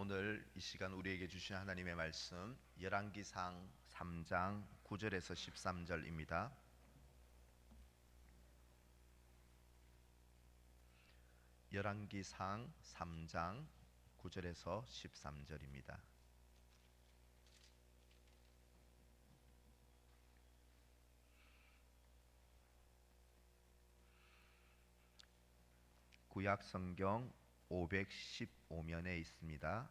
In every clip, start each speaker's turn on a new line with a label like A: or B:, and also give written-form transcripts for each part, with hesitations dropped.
A: 오늘 이 시간 우리에게 주신 하나님의 말씀 열왕기상 3장 9절에서 13절입니다. 열왕기상 3장 9절에서 13절입니다. 구약 성경 515면에 있습니다.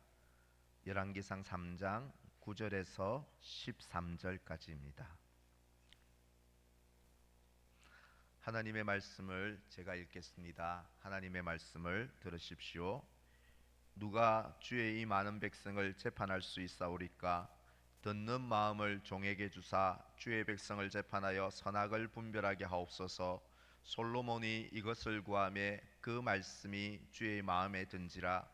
A: 열왕기상 3장 9절에서 13절까지입니다. 하나님의 말씀을 제가 읽겠습니다. 하나님의 말씀을 들으십시오. 누가 주의 이 많은 백성을 재판할 수 있사오리까? 듣는 마음을 종에게 주사 주의 백성을 재판하여 선악을 분별하게 하옵소서. 솔로몬이 이것을 구하매 그 말씀이 주의 마음에 든지라.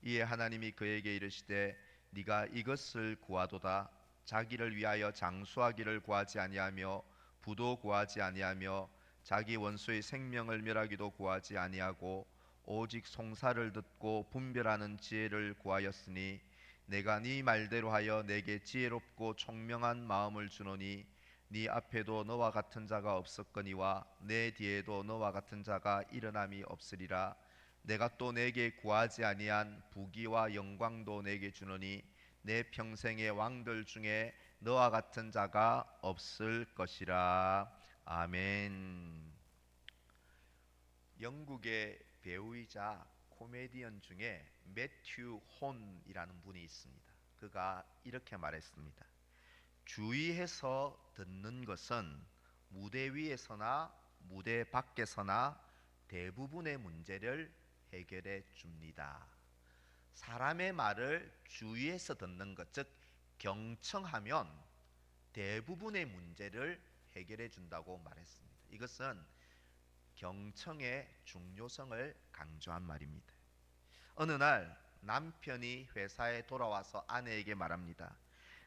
A: 이에 하나님이 그에게 이르시되 네가 이것을 구하도다. 자기를 위하여 장수하기를 구하지 아니하며 부도 구하지 아니하며 자기 원수의 생명을 멸하기도 구하지 아니하고 오직 송사를 듣고 분별하는 지혜를 구하였으니 내가 네 말대로 하여 내게 지혜롭고 총명한 마음을 주노니 네 앞에도 너와 같은 자가 없었거니와 내 뒤에도 너와 같은 자가 일어남이 없으리라. 내가 또 내게 구하지 아니한 부귀와 영광도 내게 주노니 내 평생의 왕들 중에 너와 같은 자가 없을 것이라. 아멘. 영국의 배우이자 코미디언 중에 매튜 혼이라는 분이 있습니다. 그가 이렇게 말했습니다. 주위에서 듣는 것은 무대 위에서나 무대 밖에서나 대부분의 문제를 해결해 줍니다. 사람의 말을 주위에서 듣는 것, 즉 경청하면 대부분의 문제를 해결해 준다고 말했습니다. 이것은 경청의 중요성을 강조한 말입니다. 어느 날 남편이 회사에 돌아와서 아내에게 말합니다.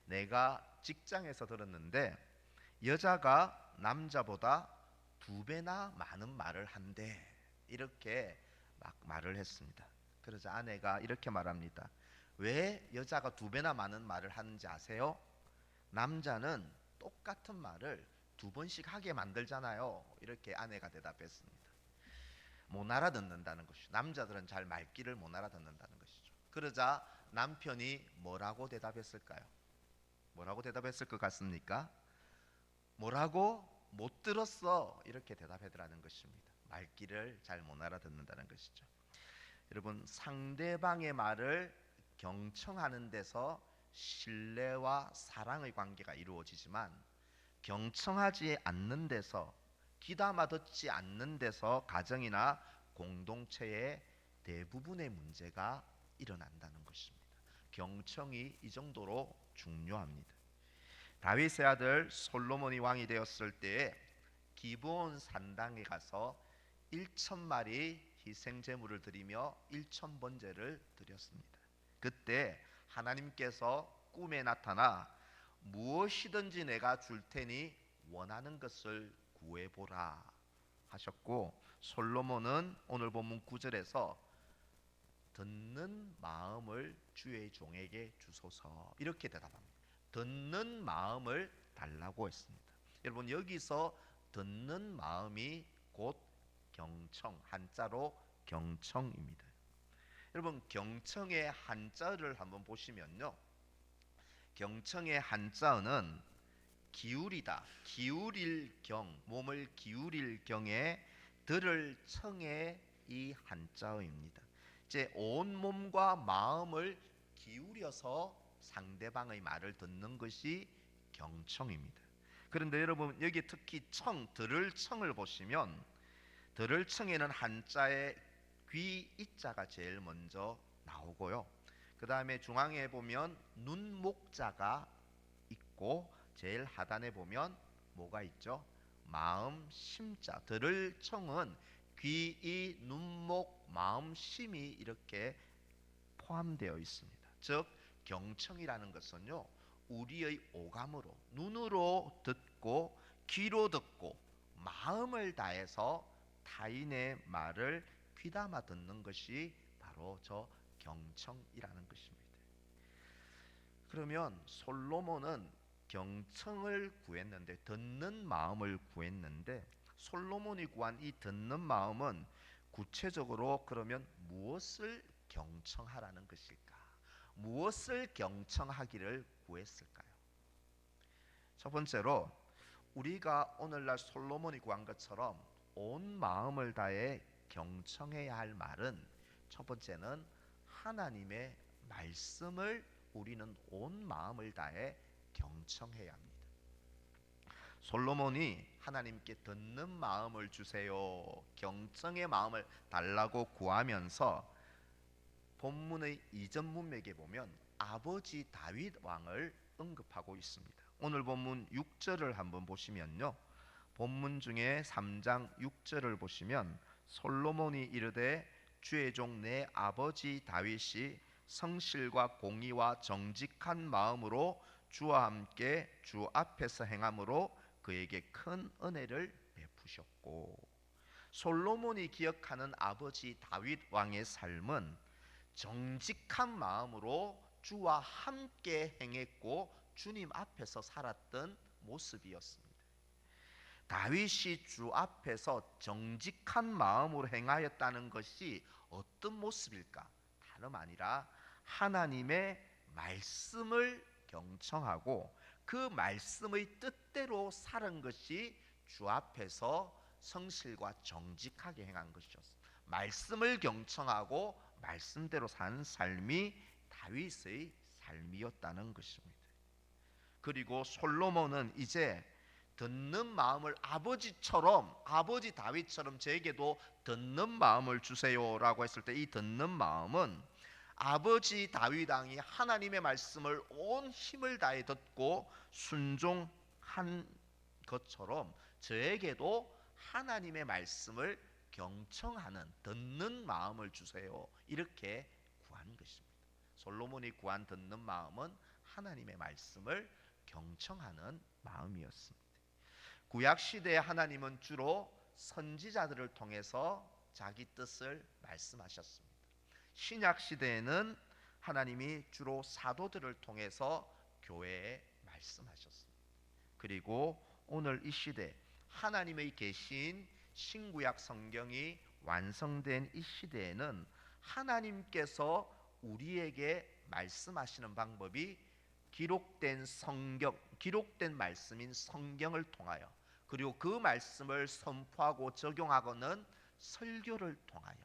A: 내가 직장에서 들었는데 여자가 남자보다 2배나 많은 말을 한대. 이렇게 막 말을 했습니다. 그러자 아내가 이렇게 말합니다. 왜 여자가 2배나 많은 말을 하는지 아세요? 남자는 똑같은 말을 2번씩 하게 만들잖아요. 이렇게 아내가 대답했습니다. 못 알아듣는다는 것이죠. 남자들은 잘 말귀를 못 알아듣는다는 것이죠. 그러자 남편이 뭐라고 대답했을까요? 뭐라고 대답했을 것 같습니까? 뭐라고? 못 들었어. 이렇게 대답하더라는 것입니다. 말귀를 잘 못 알아듣는다는 것이죠. 여러분, 상대방의 말을 경청하는 데서 신뢰와 사랑의 관계가 이루어지지만 경청하지 않는 데서, 귀담아 듣지 않는 데서 가정이나 공동체에 대부분의 문제가 일어난다는 것입니다. 경청이 이 정도로 중요합니다. 다윗의 아들 솔로몬이 왕이 되었을 때에 기브온 산당에 가서 1,000마리 희생 제물을 드리며 1,000번제를 드렸습니다. 그때 하나님께서 꿈에 나타나 무엇이든지 내가 줄 테니 원하는 것을 구해보라 하셨고, 솔로몬은 오늘 본문 9절에서 듣는 마음을 주의 종에게 주소서 이렇게 대답합니다. 듣는 마음을 달라고 했습니다. 여러분, 여기서 듣는 마음이 곧 경청, 한자로 경청입니다. 여러분, 경청의 한자를 한번 보시면요, 경청의 한자어는 기울이다, 기울일 경, 몸을 기울일 경에 들을 청의 이 한자어입니다. 제 온몸과 마음을 기울여서 상대방의 말을 듣는 것이 경청입니다. 그런데 여러분, 여기 특히 청, 들을 청을 보시면 들을 청에는 한자에 귀 이자가 제일 먼저 나오고요. 그 다음에 중앙에 보면 눈목자가 있고 제일 하단에 보면 뭐가 있죠? 마음 심자. 들을 청은 귀, 이, 눈목, 마음, 심이 이렇게 포함되어 있습니다. 즉 경청이라는 것은요, 우리의 오감으로, 눈으로 듣고 귀로 듣고 마음을 다해서 타인의 말을 귀담아 듣는 것이 바로 저 경청이라는 것입니다. 그러면 솔로몬은 경청을 구했는데, 듣는 마음을 구했는데, 솔로몬이 구한 이 듣는 마음은 구체적으로 그러면 무엇을 경청하라는 것일까? 무엇을 경청하기를 구했을까요? 첫 번째로, 우리가 오늘날 솔로몬이 구한 것처럼 온 마음을 다해 경청해야 할 말은, 첫 번째는 하나님의 말씀을 우리는 온 마음을 다해 경청해야 합니다. 솔로몬이 하나님께 듣는 마음을 주세요, 경청의 마음을 달라고 구하면서 본문의 이전 문맥에 보면 아버지 다윗 왕을 언급하고 있습니다. 오늘 본문 6절을 한번 보시면요, 본문 중에 3장 6절을 보시면 솔로몬이 이르되 주의 종 내 아버지 다윗이 성실과 공의와 정직한 마음으로 주와 함께 주 앞에서 행함으로 그에게 큰 은혜를 베푸셨고, 솔로몬이 기억하는 아버지 다윗 왕의 삶은 정직한 마음으로 주와 함께 행했고 주님 앞에서 살았던 모습이었습니다. 다윗이 주 앞에서 정직한 마음으로 행하였다는 것이 어떤 모습일까? 다름 아니라 하나님의 말씀을 경청하고 그 말씀의 뜻대로 살은 것이 주 앞에서 성실과 정직하게 행한 것이었습니다. 말씀을 경청하고 말씀대로 사는 삶이 다윗의 삶이었다는 것입니다. 그리고 솔로몬은 이제 듣는 마음을 아버지처럼, 아버지 다윗처럼 저에게도 듣는 마음을 주세요라고 했을 때, 이 듣는 마음은 아버지 다윗 왕이 하나님의 말씀을 온 힘을 다해 듣고 순종한 것처럼 저에게도 하나님의 말씀을 경청하는, 듣는 마음을 주세요, 이렇게 구한 것입니다. 솔로몬이 구한 듣는 마음은 하나님의 말씀을 경청하는 마음이었습니다. 구약 시대에 하나님은 주로 선지자들을 통해서 자기 뜻을 말씀하셨습니다. 신약 시대에는 하나님이 주로 사도들을 통해서 교회에 말씀하셨습니다. 그리고 오늘 이 시대, 하나님의 계신 신구약 성경이 완성된 이 시대에는 하나님께서 우리에게 말씀하시는 방법이 기록된 성경, 기록된 말씀인 성경을 통하여, 그리고 그 말씀을 선포하고 적용하고는 설교를 통하여,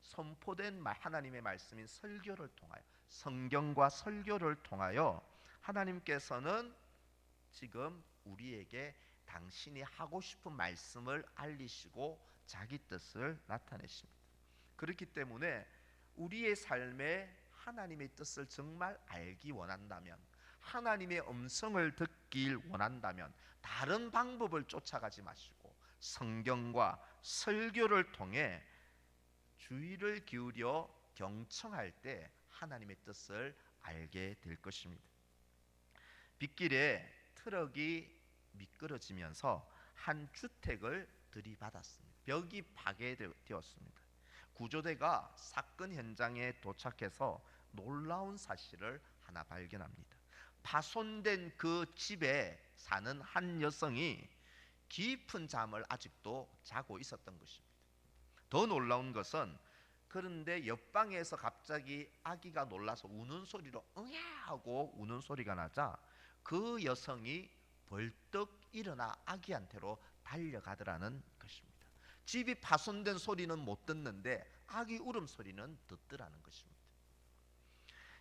A: 선포된 하나님의 말씀인 설교를 통하여, 성경과 설교를 통하여 하나님께서는 지금 우리에게 당신이 하고 싶은 말씀을 알리시고 자기 뜻을 나타내십니다. 그렇기 때문에 우리의 삶에 하나님의 뜻을 정말 알기 원한다면, 하나님의 음성을 듣길 원한다면 다른 방법을 쫓아가지 마시고 성경과 설교를 통해 주의를 기울여 경청할 때 하나님의 뜻을 알게 될 것입니다. 빗길에 트럭이 미끄러지면서 한 주택을 들이받았습니다. 벽이 파괴되었습니다. 구조대가 사건 현장에 도착해서 놀라운 사실을 하나 발견합니다. 파손된 그 집에 사는 한 여성이 깊은 잠을 아직도 자고 있었던 것입니다. 더 놀라운 것은, 그런데 옆방에서 갑자기 아기가 놀라서 우는 소리로 응야 하고 우는 소리가 나자 그 여성이 벌떡 일어나 아기한테로 달려가더라는 것입니다. 집이 파손된 소리는 못 듣는데 아기 울음소리는 듣더라는 것입니다.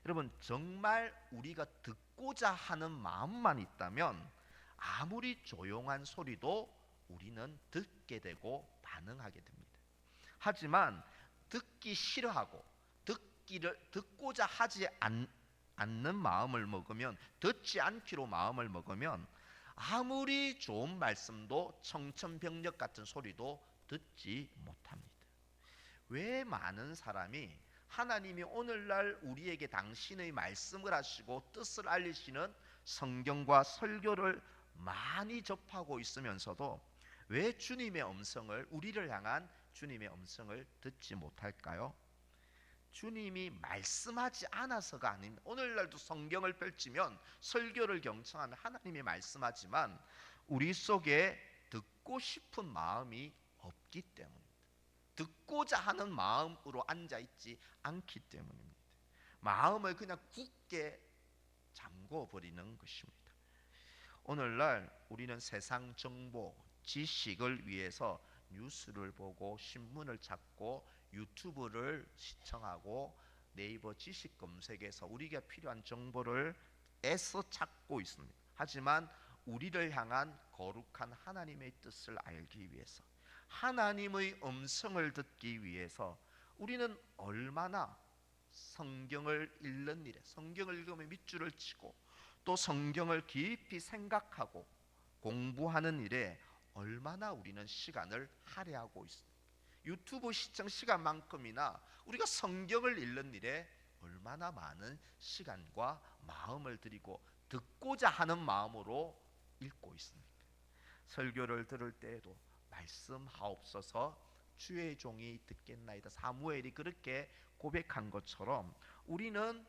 A: 여러분, 정말 우리가 듣고자 하는 마음만 있다면 아무리 조용한 소리도 우리는 듣게 되고 반응하게 됩니다. 하지만 듣기 싫어하고 듣고자 하지 않는 마음을 먹으면, 듣지 않기로 마음을 먹으면 아무리 좋은 말씀도 청천벽력 같은 소리도 듣지 못합니다. 왜 많은 사람이 하나님이 오늘날 우리에게 당신의 말씀을 하시고 뜻을 알리시는 성경과 설교를 많이 접하고 있으면서도 왜 주님의 음성을, 우리를 향한 주님의 음성을 듣지 못할까요? 주님이 말씀하지 않아서가 아닙니다. 오늘날도 성경을 펼치면 설교를 경청하면 하나님이 말씀하지만 우리 속에 듣고 싶은 마음이 없기 때문입니다. 듣고자 하는 마음으로 앉아있지 않기 때문입니다. 마음을 그냥 굳게 잠궈버리는 것입니다. 오늘날 우리는 세상 정보, 지식을 위해서 뉴스를 보고 신문을 찾고 유튜브를 시청하고 네이버 지식 검색에서 우리가 필요한 정보를 애써 찾고 있습니다. 하지만 우리를 향한 거룩한 하나님의 뜻을 알기 위해서, 하나님의 음성을 듣기 위해서 우리는 얼마나 성경을 읽는 일에, 성경을 읽으면 밑줄을 치고 또 성경을 깊이 생각하고 공부하는 일에 얼마나 우리는 시간을 할애하고 있습니다. 유튜브 시청 시간만큼이나 우리가 성경을 읽는 일에 얼마나 많은 시간과 마음을 들이고 듣고자 하는 마음으로 읽고 있습니까? 설교를 들을 때에도 말씀하옵소서 주의 종이 듣겠나이다. 사무엘이 그렇게 고백한 것처럼 우리는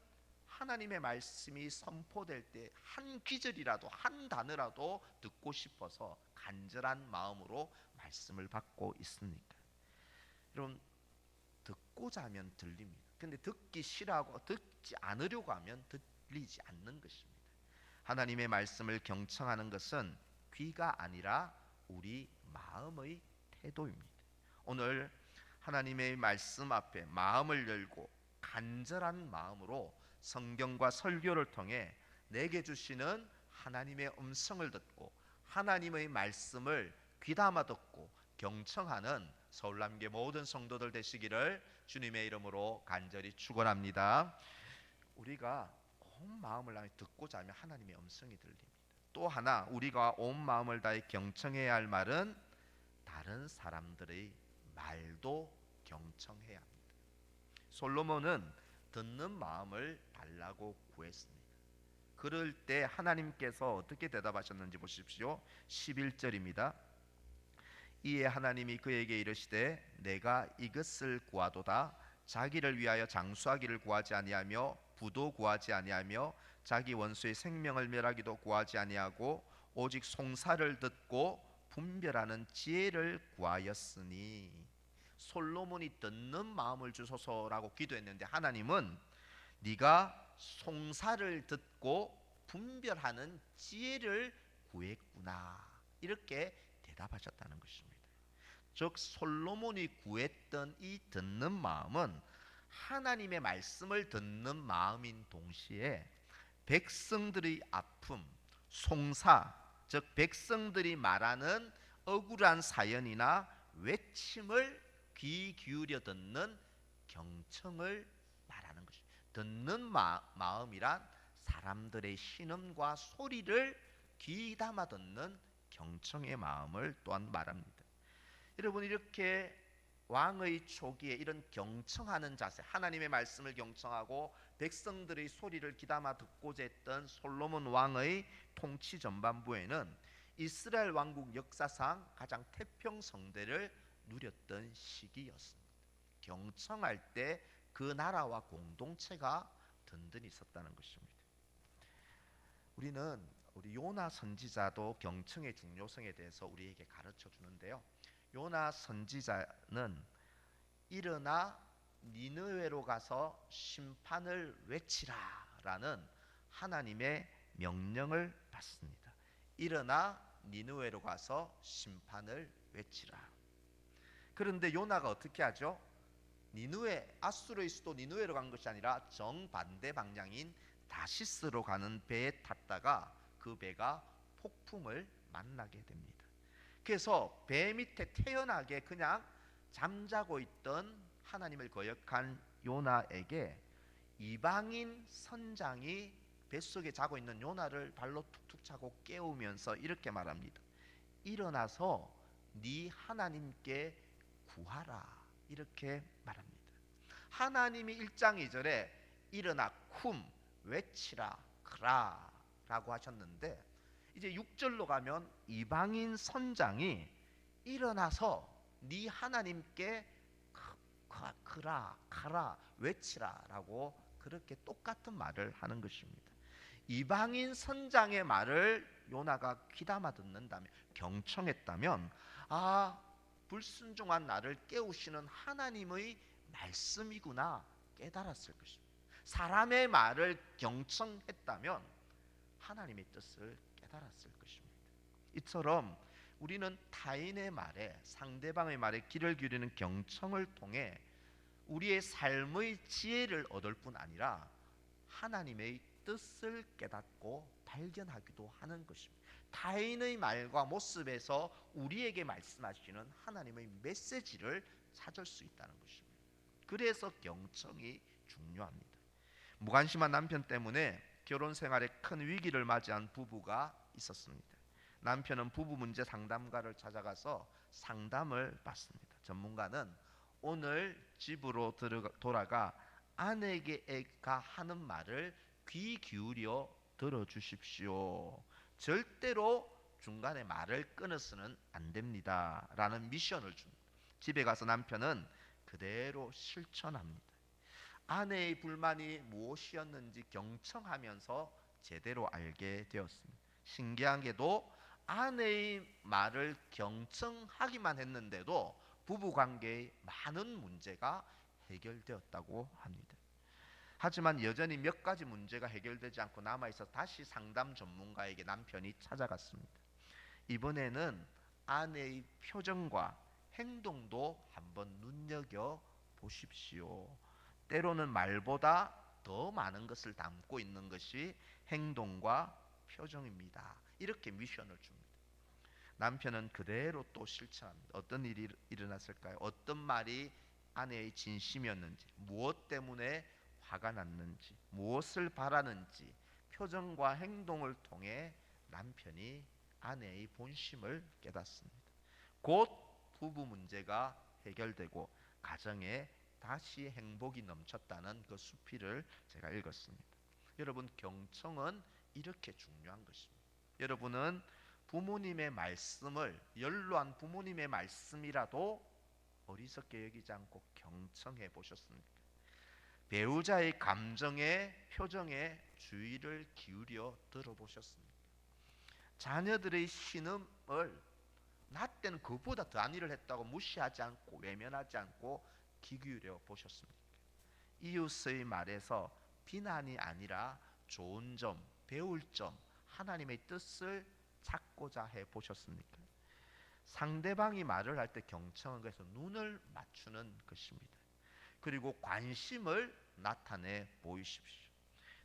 A: 하나님의 말씀이 선포될 때 한 귀절이라도 한 단어라도 듣고 싶어서 간절한 마음으로 말씀을 받고 있습니까? 여러분, 듣고자 하면 들립니다. 근데 듣기 싫어하고 듣지 않으려고 하면 들리지 않는 것입니다. 하나님의 말씀을 경청하는 것은 귀가 아니라 우리 마음의 태도입니다. 오늘 하나님의 말씀 앞에 마음을 열고 간절한 마음으로 성경과 설교를 통해 내게 주시는 하나님의 음성을 듣고 하나님의 말씀을 귀담아 듣고 경청하는 서울남교 모든 성도들 되시기를 주님의 이름으로 간절히 축원합니다. 우리가 온 마음을 다해 듣고자 하면 하나님의 음성이 들립니다. 또 하나 우리가 온 마음을 다해 경청해야 할 말은 다른 사람들의 말도 경청해야 합니다. 솔로몬은 듣는 마음을 달라고 구했습니다. 그럴 때 하나님께서 어떻게 대답하셨는지 보십시오. 11절입니다. 이에 하나님이 그에게 이르시되 내가 이것을 구하도다. 자기를 위하여 장수하기를 구하지 아니하며 부도 구하지 아니하며 자기 원수의 생명을 멸하기도 구하지 아니하고 오직 송사를 듣고 분별하는 지혜를 구하였으니. 솔로몬이 듣는 마음을 주소서라고 기도했는데 하나님은 네가 송사를 듣고 분별하는 지혜를 구했구나, 이렇게 대답하셨다는 것입니다. 즉 솔로몬이 구했던 이 듣는 마음은 하나님의 말씀을 듣는 마음인 동시에 백성들의 아픔, 송사, 즉 백성들이 말하는 억울한 사연이나 외침을 귀 기울여 듣는 경청을 말하는 것입니다. 듣는 마음이란 사람들의 신음과 소리를 귀담아 듣는 경청의 마음을 또한 말합니다. 여러분, 이렇게 왕의 초기에 이런 경청하는 자세, 하나님의 말씀을 경청하고 백성들의 소리를 귀담아 듣고자 했던 솔로몬 왕의 통치 전반부에는 이스라엘 왕국 역사상 가장 태평성대를 누렸던 시기였습니다. 경청할 때 그 나라와 공동체가 든든히 있었다는 것입니다. 우리 요나 선지자도 경청의 중요성에 대해서 우리에게 가르쳐 주는데요. 요나 선지자는 일어나 니느웨로 가서 심판을 외치라라는 하나님의 명령을 받습니다. 일어나 니느웨로 가서 심판을 외치라. 그런데 요나가 어떻게 하죠? 니느웨, 아수르의 수도 니느웨로 간 것이 아니라 정반대 방향인 다시스로 가는 배에 탔다가 그 배가 폭풍을 만나게 됩니다. 그래서 배 밑에 태연하게 그냥 잠자고 있던 하나님을 거역한 요나에게 이방인 선장이 뱃속에 자고 있는 요나를 발로 툭툭 차고 깨우면서 이렇게 말합니다. 일어나서 네 하나님께 구하라, 이렇게 말합니다. 하나님이 1장 2절에 일어나 쿰, 외치라, 크라 라고 하셨는데 이제 6절로 가면 이방인 선장이 일어나서 네 하나님께 크라, 가라, 외치라라고 그렇게 똑같은 말을 하는 것입니다. 이방인 선장의 말을 요나가 귀담아 듣는다면, 경청했다면, 아, 불순종한 나를 깨우시는 하나님의 말씀이구나 깨달았을 것입니다. 사람의 말을 경청했다면 하나님의 뜻을 깨달았을 것입니다. 이처럼 우리는 타인의 말에, 상대방의 말에 귀를 기울이는 경청을 통해 우리의 삶의 지혜를 얻을 뿐 아니라 하나님의 뜻을 깨닫고 발견하기도 하는 것입니다. 타인의 말과 모습에서 우리에게 말씀하시는 하나님의 메시지를 찾을 수 있다는 것입니다. 그래서 경청이 중요합니다. 무관심한 남편 때문에 결혼 생활에 큰 위기를 맞이한 부부가 있었습니다. 남편은 부부 문제 상담가를 찾아가서 상담을 받습니다. 전문가는 오늘 집으로 돌아가 아내가 하는 말을 귀 기울여 들어주십시오. 절대로 중간에 말을 끊어서는 안 됩니다 라는 미션을 줍니다. 집에 가서 남편은 그대로 실천합니다. 아내의 불만이 무엇이었는지 경청하면서 제대로 알게 되었습니다. 신기한 게도 아내의 말을 경청하기만 했는데도 부부관계에 많은 문제가 해결되었다고 합니다. 하지만 여전히 몇 가지 문제가 해결되지 않고 남아있어 다시 상담 전문가에게 남편이 찾아갔습니다. 이번에는 아내의 표정과 행동도 한번 눈여겨 보십시오. 때로는 말보다 더 많은 것을 담고 있는 것이 행동과 표정입니다. 이렇게 미션을 줍니다. 남편은 그대로 또 실천합니다. 어떤 일이 일어났을까요? 어떤 말이 아내의 진심이었는지, 무엇 때문에 화가 났는지, 무엇을 바라는지 표정과 행동을 통해 남편이 아내의 본심을 깨닫습니다. 곧 부부 문제가 해결되고 가정에 다시 행복이 넘쳤다는 그 수필을 제가 읽었습니다. 여러분, 경청은 이렇게 중요한 것입니다. 여러분은 부모님의 말씀을, 연로한 부모님의 말씀이라도 어리석게 여기지 않고 경청해 보셨습니까? 배우자의 감정에, 표정에 주의를 기울여 들어보셨습니까? 자녀들의 신음을 나 때는 그보다 더한 일을 했다고 무시하지 않고 외면하지 않고 귀 기울여 보셨습니까? 이웃의 말에서 비난이 아니라 좋은 점, 배울 점, 하나님의 뜻을 찾고자 해 보셨습니까? 상대방이 말을 할 때 경청은 그래서 눈을 맞추는 것입니다. 그리고 관심을 나타내 보이십시오.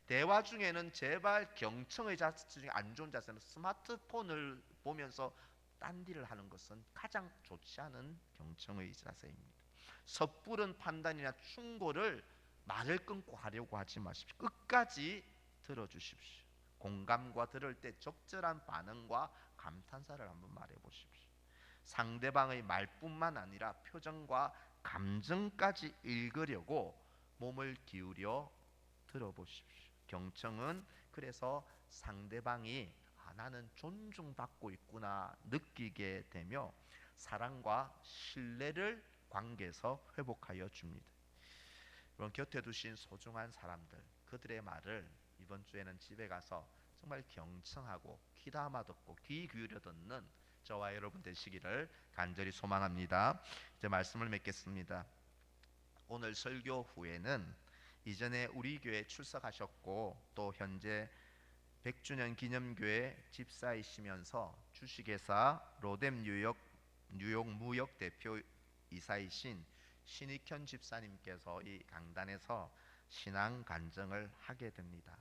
A: 대화 중에는 제발 경청의 자세 중에 안 좋은 자세는 스마트폰을 보면서 딴짓을 하는 것은 가장 좋지 않은 경청의 자세입니다. 섣부른 판단이나 충고를 말을 끊고 하려고 하지 마십시오. 끝까지 들어주십시오. 공감과 들을 때 적절한 반응과 감탄사를 한번 말해 보십시오. 상대방의 말뿐만 아니라 표정과 감정까지 읽으려고 몸을 기울여 들어보십시오. 경청은 그래서 상대방이 나는 존중받고 있구나 느끼게 되며 사랑과 신뢰를 관계에서 회복하여 줍니다. 여러분, 곁에 두신 소중한 사람들, 그들의 말을 이번 주에는 집에 가서 정말 경청하고 귀담아 듣고 귀 기울여 듣는 저와 여러분 되시기를 간절히 소망합니다. 이제 말씀을 맺겠습니다. 오늘 설교 후에는 이전에 우리 교회 출석하셨고 또 현재 100주년 기념교회 집사이시면서 주식회사 로뎀 뉴욕 무역 대표 이사이신 신익현 집사님께서 이 강단에서 신앙 간증을 하게 됩니다.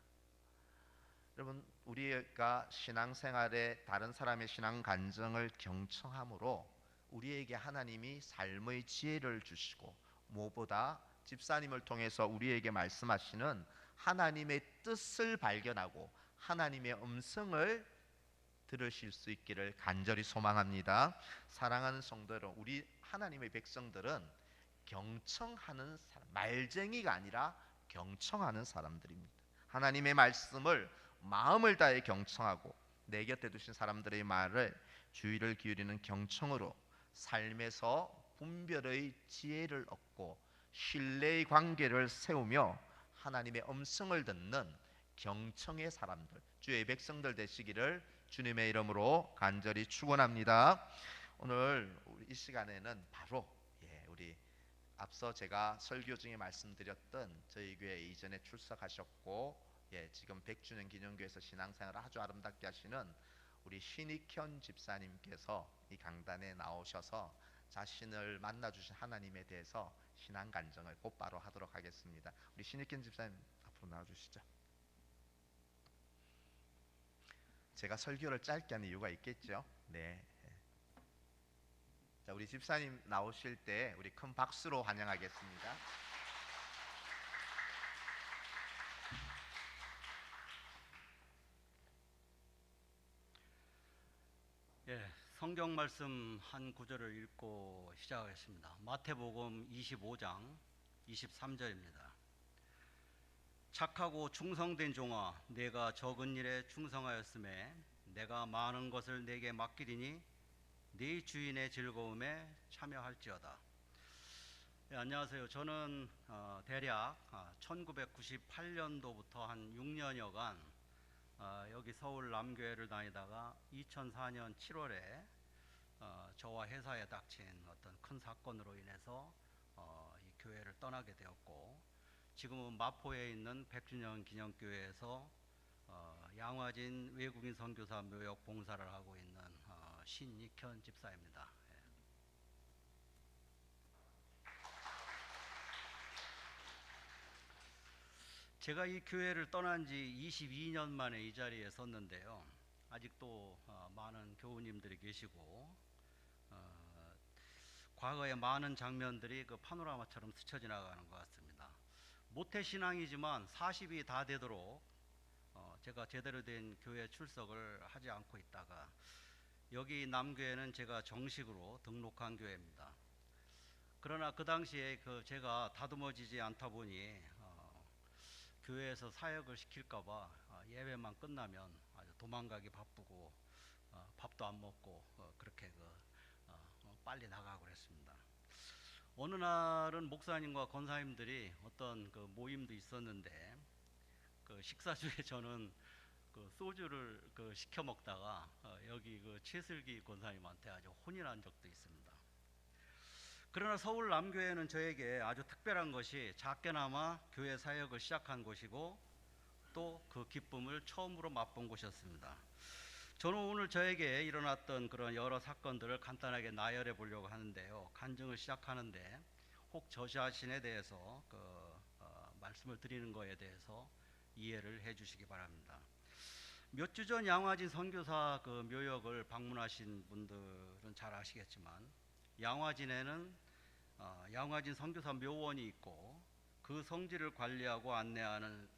A: 여러분, 우리가 신앙생활에 다른 사람의 신앙 간증을 경청함으로 우리에게 하나님이 삶의 지혜를 주시고 무엇보다 집사님을 통해서 우리에게 말씀하시는 하나님의 뜻을 발견하고 하나님의 음성을 들으실 수 있기를 간절히 소망합니다. 사랑하는 성도 여러분, 우리 하나님의 백성들은 경청하는 사람, 말쟁이가 아니라 경청하는 사람들입니다. 하나님의 말씀을 마음을 다해 경청하고 내 곁에 두신 사람들의 말을 주의를 기울이는 경청으로 삶에서 분별의 지혜를 얻고 신뢰의 관계를 세우며 하나님의 음성을 듣는 경청의 사람들, 주의 백성들 되시기를 주님의 이름으로 간절히 축원합니다. 오늘 이 시간에는 바로 우리 앞서 제가 설교 중에 말씀드렸던 저희 교회 이전에 출석하셨고 지금 100주년 기념교회에서 신앙생활을 아주 아름답게 하시는 우리 신익현 집사님께서 이 강단에 나오셔서 자신을 만나주신 하나님에 대해서 신앙 간증을 곧바로 하도록 하겠습니다. 우리 신익현 집사님 앞으로 나와주시죠. 제가 설교를 짧게 하는 이유가 있겠죠. 네. 자, 우리 집사님 나오실 때 우리 큰 박수로 환영하겠습니다.
B: 성경 말씀 한 구절을 읽고 시작하겠습니다. 마태복음 25장 23절입니다. 착하고 충성된 종아, 내가 적은 일에 충성하였음에 내가 많은 것을 내게 맡기리니 네 주인의 즐거움에 참여할지어다. 안녕하세요. 저는 대략 1998년도부터 한 6년여간 여기 서울 남교회를 다니다가 2004년 7월에 저와 회사에 닥친 어떤 큰 사건으로 인해서 이 교회를 떠나게 되었고, 지금은 마포에 있는 100주년 기념교회에서 양화진 외국인 선교사 묘역 봉사를 하고 있는 신익현 집사입니다. 제가 이 교회를 떠난 지 22년 만에 이 자리에 섰는데요. 아직도 많은 교우님들이 계시고 과거의 많은 장면들이 그 파노라마처럼 스쳐 지나가는 것 같습니다. 모태신앙이지만 40이 다 되도록 제가 제대로 된 교회 출석을 하지 않고 있다가 여기 남교회는 제가 정식으로 등록한 교회입니다. 그러나 그 당시에 제가 다듬어지지 않다 보니 교회에서 사역을 시킬까봐 예배만 끝나면 아주 도망가기 바쁘고 밥도 안 먹고 그렇게 빨리 나가고 그랬습니다. 어느 날은 목사님과 권사님들이 어떤 모임도 있었는데 식사 중에 저는 소주를 시켜 먹다가 여기 최슬기 권사님한테 아주 혼이 난 적도 있습니다. 그러나 서울 남교회는 저에게 아주 특별한 것이 작게나마 교회 사역을 시작한 곳이고 또 그 기쁨을 처음으로 맛본 곳이었습니다. 저는 오늘 저에게 일어났던 그런 여러 사건들을 간단하게 나열해 보려고 하는데요. 간증을 시작하는데 혹 저 자신에 대해서 말씀을 드리는 거에 대해서 이해를 해 주시기 바랍니다. 몇 주 전 양화진 선교사 묘역을 방문하신 분들은 잘 아시겠지만 양화진에는 양화진 선교사 묘원이 있고 그 성지를 관리하고 안내하는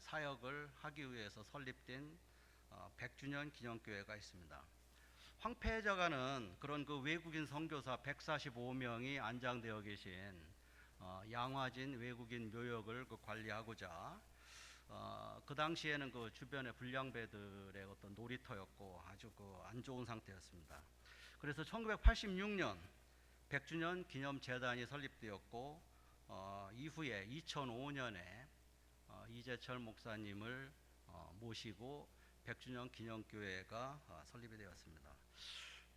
B: 사역을 하기 위해서 설립된 100주년 기념교회가 있습니다. 황폐해져가는 그런 외국인 선교사 145명이 안장되어 계신 양화진 외국인 묘역을 관리하고자 그 당시에는 주변의 불량배들의 어떤 놀이터였고 아주 안 좋은 상태였습니다. 그래서 1986년 100주년 기념재단이 설립되었고 이후에 2005년에 이재철 목사님을 모시고 100주년 기념교회가 설립이 되었습니다.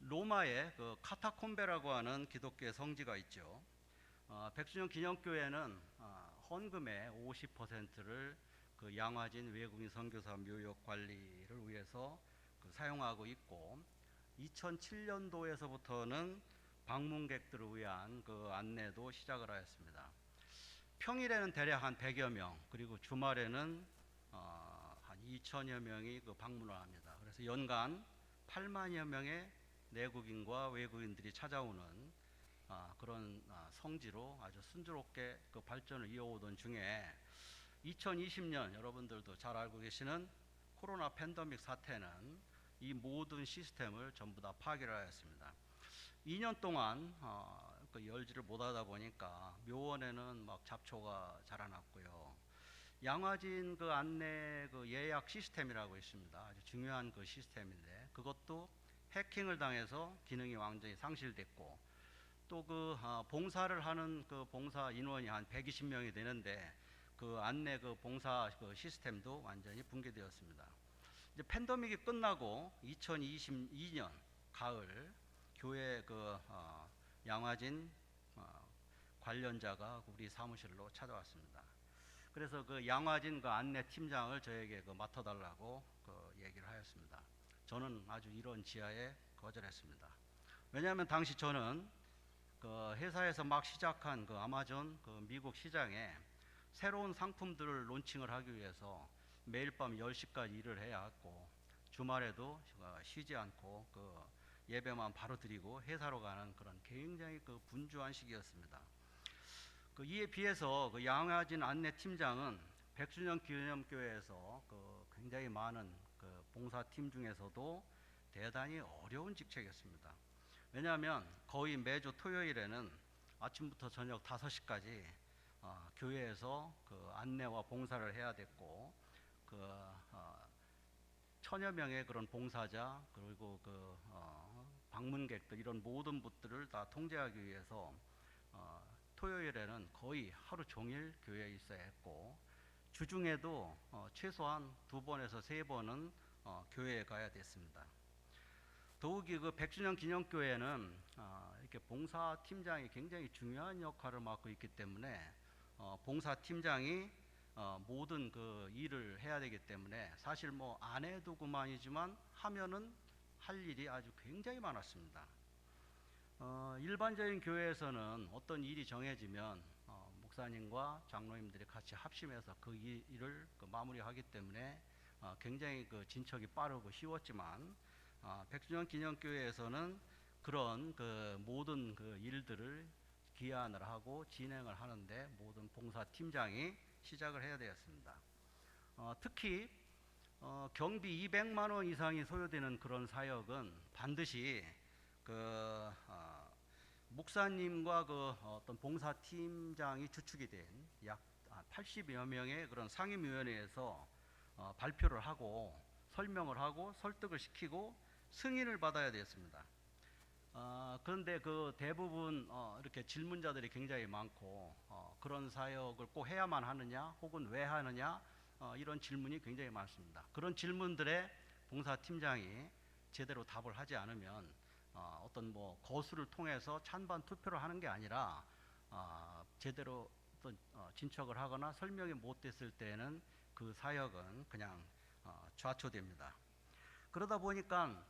B: 로마에 카타콤베라고 하는 기독교의 성지가 있죠. 100주년 기념교회는 헌금의 50%를 양화진 외국인 선교사 묘역 관리를 위해서 사용하고 있고 2007년도에서부터는 방문객들을 위한 안내도 시작을 하였습니다. 평일에는 대략 한 100여 명, 그리고 주말에는 한 2천여 명이 방문을 합니다. 그래서 연간 8만여 명의 내국인과 외국인들이 찾아오는 그런 성지로 아주 순조롭게 발전을 이어오던 중에 2020년 여러분들도 잘 알고 계시는 코로나 팬데믹 사태는 이 모든 시스템을 전부 다 파괴를 하였습니다. 2년 동안 열지를 못하다 보니까 묘원에는 막 잡초가 자라났고요. 양화진 안내 예약 시스템이라고 있습니다. 아주 중요한 시스템인데 그것도 해킹을 당해서 기능이 완전히 상실됐고 또 그 봉사를 하는 그 봉사 인원이 한 120명이 되는데 그 안내 그 봉사 그 시스템도 완전히 붕괴되었습니다. 이제 팬데믹이 끝나고 2022년 가을 교회 그 양화진 관련자가 우리 사무실로 찾아왔습니다. 그래서 그 양화진 그 안내 팀장을 저에게 그 맡아달라고 그 얘기를 하였습니다. 저는 아주 이런 지하에 거절했습니다. 왜냐하면 당시 저는 그 회사에서 막 시작한 그 아마존 그 미국 시장에 새로운 상품들을 론칭을 하기 위해서 매일 밤 10시까지 일을 해야 했고 주말에도 쉬지 않고 그 예배만 바로 드리고 회사로 가는 그런 굉장히 그 분주한 시기였습니다. 그 이에 비해서 그 양화진 안내 팀장은 100주년 기념교회에서 그 굉장히 많은 그 봉사팀 중에서도 대단히 어려운 직책이었습니다. 왜냐하면 거의 매주 토요일에는 아침부터 저녁 5시까지 교회에서 그 안내와 봉사를 해야 됐고 그 천여 명의 그런 봉사자 그리고 그 방문객들 이런 모든 분들을 다 통제하기 위해서 토요일에는 거의 하루 종일 교회에 있어야 했고 주중에도 최소한 2번에서 3번은 교회에 가야 됐습니다. 더욱이 그 100주년 기념교회는 이렇게 봉사팀장이 굉장히 중요한 역할을 맡고 있기 때문에 봉사팀장이 모든 그 일을 해야 되기 때문에 사실 뭐 안 해도 그만이지만 하면은 할 일이 아주 굉장히 많았습니다. 일반적인 교회에서는 어떤 일이 정해지면 목사님과 장로님들이 같이 합심해서 그 일을 그 마무리하기 때문에 굉장히 그 진척이 빠르고 쉬웠지만 100주년 기념교회에서는 그런 그 모든 그 일들을 기한을 하고 진행을 하는데 모든 봉사팀장이 시작을 해야 되었습니다. 특히 경비 200만 원 이상이 소요되는 그런 사역은 반드시 그 목사님과 그 어떤 봉사팀장이 주축이 된 약 80여 명의 그런 상임위원회에서 발표를 하고 설명을 하고 설득을 시키고 승인을 받아야 되었습니다. 그런데 그 대부분 이렇게 질문자들이 굉장히 많고 그런 사역을 꼭 해야만 하느냐 혹은 왜 하느냐 이런 질문이 굉장히 많습니다. 그런 질문들에 봉사팀장이 제대로 답을 하지 않으면 어떤 뭐 거수를 통해서 찬반 투표를 하는 게 아니라 제대로 어떤 진척을 하거나 설명이 못 됐을 때는 그 사역은 그냥 좌초됩니다. 그러다 보니까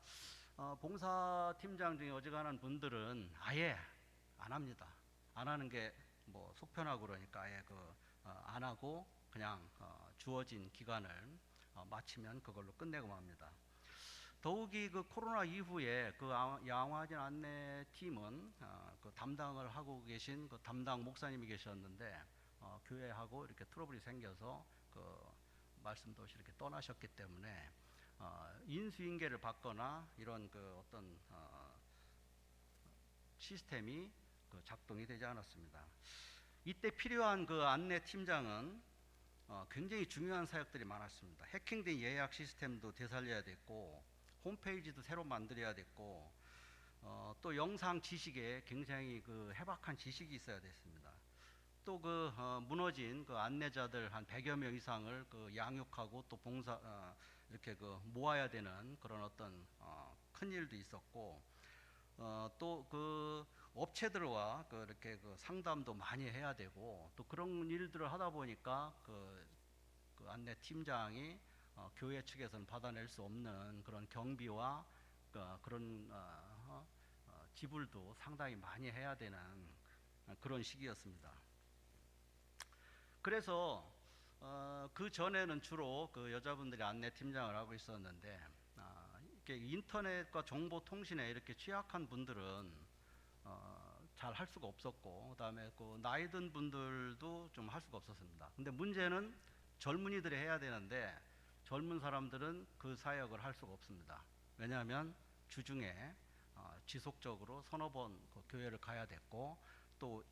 B: 봉사팀장 중에 어지간한 분들은 아예 안 합니다. 안 하는 게 뭐 속편하고 그러니까 아예 안 하고 그냥 주어진 기간을 마치면 그걸로 끝내고 맙니다. 더욱이 그 코로나 이후에 그 양화진 안내팀은 그 담당을 하고 계신 그 담당 목사님이 계셨는데 교회하고 이렇게 트러블이 생겨서 그 말씀도 없이 이렇게 떠나셨기 때문에 인수인계를 받거나 이런 그 어떤 시스템이 그 작동이 되지 않았습니다. 이때 필요한 그 안내 팀장은 굉장히 중요한 사역들이 많았습니다. 해킹된 예약 시스템도 되살려야 됐고 홈페이지도 새로 만들어야 됐고 또 영상 지식에 굉장히 그 해박한 지식이 있어야 됐습니다. 또 그 무너진 그 안내자들 한 100여 명 이상을 그 양육하고 또 봉사 이렇게 그 모아야 되는 그런 어떤 큰 일도 있었고 또 그 업체들과 그 이렇게 그 상담도 많이 해야 되고 또 그런 일들을 하다 보니까 그 안내 팀장이 교회 측에서는 받아낼 수 없는 그런 경비와 그런 지불도 상당히 많이 해야 되는 그런 시기였습니다. 그래서 그 전에는 주로 그 여자분들이 안내 팀장을 하고 있었는데 이렇게 인터넷과 정보통신에 이렇게 취약한 분들은 잘 할 수가 없었고 그다음에 그 나이 든 분들도 좀 할 수가 없었습니다. 근데 문제는 젊은이들이 해야 되는데 젊은 사람들은 그 사역을 할 수가 없습니다. 왜냐하면 주중에 지속적으로 서너 번 그 교회를 가야 됐고 또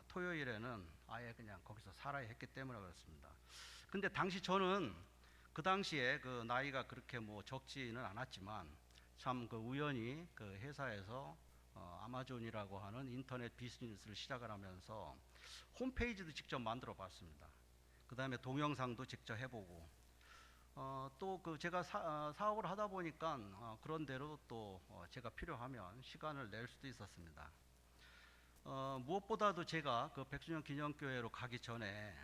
B: 토요일에는 아예 그냥 거기서 살아야 했기 때문에 그렇습니다. 근데 당시 저는 그 당시에 그 나이가 그렇게 뭐 적지는 않았지만 참 그 우연히 그 회사에서 아마존이라고 하는 인터넷 비즈니스를 시작을 하면서 홈페이지도 직접 만들어 봤습니다. 그 다음에 동영상도 직접 해보고 또 그 제가 사업을 하다 보니까 그런 대로 또 제가 필요하면 시간을 낼 수도 있었습니다. 무엇보다도 제가 그 백주년 기념교회로 가기 전에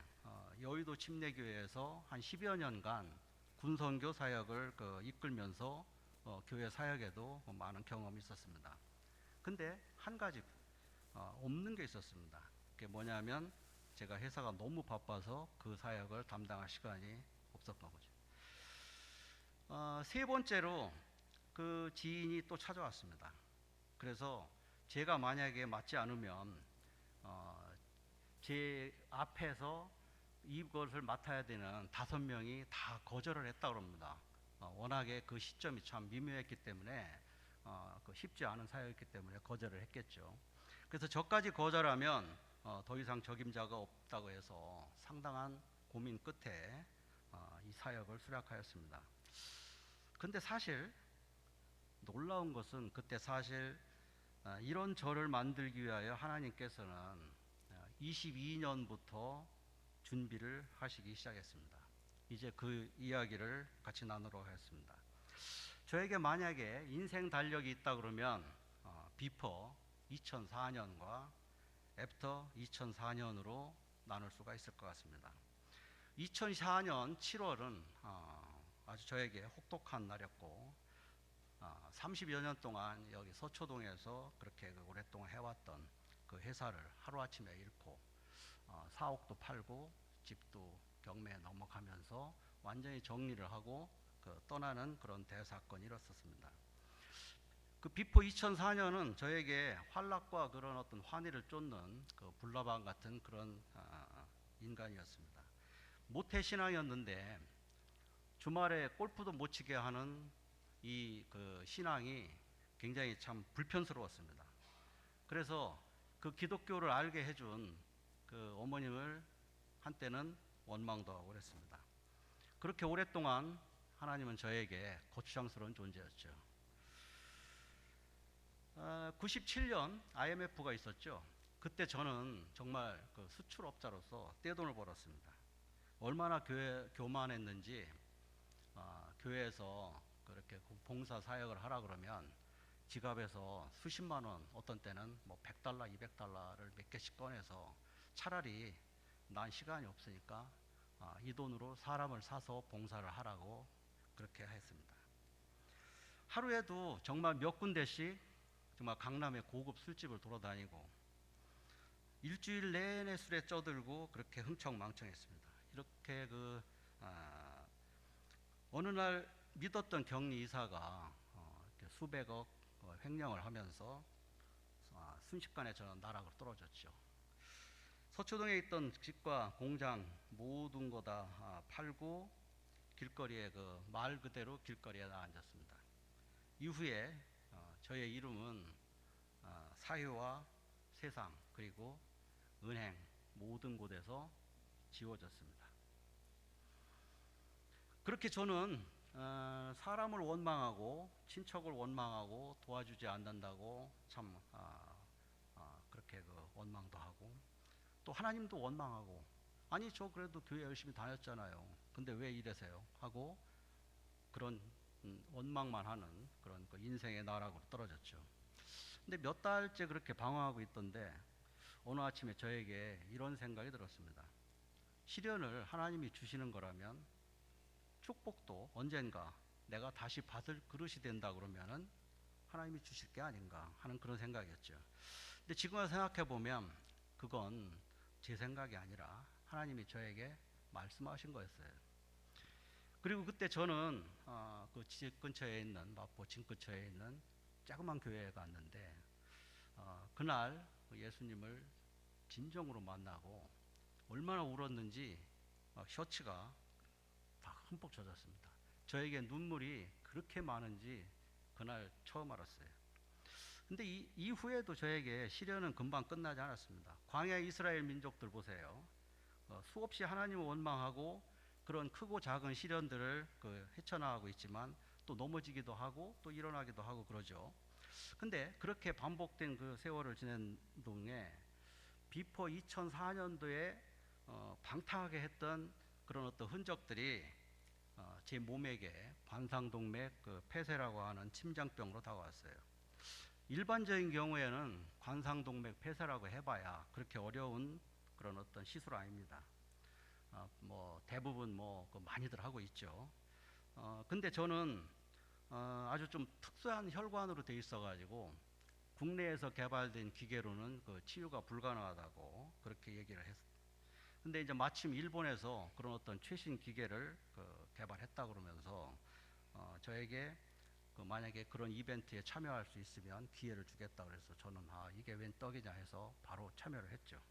B: 여의도 침례교회에서 한 10여 년간 군선교 사역을 이끌면서 교회 사역에도 많은 경험이 있었습니다. 근데 한 가지 없는 게 있었습니다. 그게 뭐냐면 제가 회사가 너무 바빠서 그 사역을 담당할 시간이 없었던 거죠. 세 번째로 그 지인이 또 찾아왔습니다. 그래서 제가 만약에 맞지 않으면 제 앞에서 이것을 맡아야 되는 5명이 다 거절을 했다 그럽니다. 워낙에 그 시점이 참 미묘했기 때문에 그 쉽지 않은 사역이기 때문에 거절을 했겠죠. 그래서 저까지 거절하면 더 이상 적임자가 없다고 해서 상당한 고민 끝에 이 사역을 수락하였습니다. 근데 사실 놀라운 것은 그때 사실 이런 저를 만들기 위하여 하나님께서는 22년부터 준비를 하시기 시작했습니다. 이제 그 이야기를 같이 나누도록 하겠습니다. 저에게 만약에 인생 달력이 있다 그러면 비퍼 2004년과 애프터 2004년으로 나눌 수가 있을 것 같습니다. 2004년 7월은 아주 저에게 혹독한 날이었고 30여 년 동안 여기 서초동에서 그렇게 오랫동안 해왔던 그 회사를 하루아침에 잃고 사옥도 팔고 집도 경매에 넘어가면서 완전히 정리를 하고 떠나는 그런 대사건이 일었었습니다. 그 비포 2004년은 저에게 환락과 그런 어떤 환희를 쫓는 그 불나방 같은 그런 인간이었습니다. 모태신앙이었는데 주말에 골프도 못 치게 하는 이 그 신앙이 굉장히 참 불편스러웠습니다. 그래서 그 기독교를 알게 해준 그 어머님을 한때는 원망도 하고 그랬습니다. 그렇게 오랫동안 하나님은 저에게 거추장스러운 존재였죠. 97년 IMF가 있었죠. 그때 저는 정말 그 수출업자로서 떼돈을 벌었습니다. 얼마나 교만했는지 교회에서 그렇게 봉사 사역을 하라 그러면 지갑에서 수십만 원, 어떤 때는 뭐 $100, $200를 몇 개씩 꺼내서 차라리 난 시간이 없으니까 이 돈으로 사람을 사서 봉사를 하라고 그렇게 했습니다. 하루에도 정말 몇 군데씩 정말 강남의 고급 술집을 돌아다니고 일주일 내내 술에 쪄들고 그렇게 흥청망청했습니다. 이렇게 어느 날 믿었던 격리 이사가 수백억 횡령을 하면서 순식간에 저는 나락으로 떨어졌죠. 서초동에 있던 집과 공장 모든 거 다 팔고 길거리에 말 그대로 길거리에 나앉았습니다. 이후에 저의 이름은 사회와 세상 그리고 은행 모든 곳에서 지워졌습니다. 그렇게 저는 사람을 원망하고 친척을 원망하고 도와주지 않는다고 참 그렇게 원망도 하고 또 하나님도 원망하고 아니 저 그래도 교회 열심히 다녔잖아요. 근데 왜 이래세요? 하고 그런 원망만 하는 그런 인생의 나락으로 떨어졌죠. 근데 몇 달째 그렇게 방황하고 있던데 어느 아침에 저에게 이런 생각이 들었습니다. 시련을 하나님이 주시는 거라면 축복도 언젠가 내가 다시 받을 그릇이 된다 그러면은 하나님이 주실 게 아닌가 하는 그런 생각이었죠. 근데 지금 와서 생각해 보면 그건 제 생각이 아니라 하나님이 저에게 말씀하신 거였어요. 그리고 그때 저는 그 집 근처에 있는 마포 진 근처에 있는 조그만 교회에 갔는데 그날 예수님을 진정으로 만나고 얼마나 울었는지 셔츠가 다 흠뻑 젖었습니다. 저에게 눈물이 그렇게 많은지 그날 처음 알았어요. 근데 이후에도 저에게 시련은 금방 끝나지 않았습니다. 광야 이스라엘 민족들 보세요. 수없이 하나님을 원망하고 그런 크고 작은 시련들을 헤쳐나가고 있지만 또 넘어지기도 하고 또 일어나기도 하고 그러죠. 근데 그렇게 반복된 그 세월을 지낸 동에 비포 2004년도에 방탕하게 했던 그런 어떤 흔적들이 제 몸에게 관상동맥 그 폐쇄라고 하는 침장병으로 다가왔어요. 일반적인 경우에는 관상동맥 폐쇄라고 해봐야 그렇게 어려운 그런 어떤 시술 아닙니다. 뭐 대부분 그 많이들 하고 있죠. 근데 저는 아주 좀 특수한 혈관으로 돼 있어가지고 국내에서 개발된 기계로는 그 치유가 불가능하다고 그렇게 얘기를 했어요. 근데 이제 마침 일본에서 그런 어떤 최신 기계를 개발했다 그러면서 저에게 만약에 그런 이벤트에 참여할 수 있으면 기회를 주겠다 그래서 저는 이게 웬 떡이냐 해서 바로 참여를 했죠.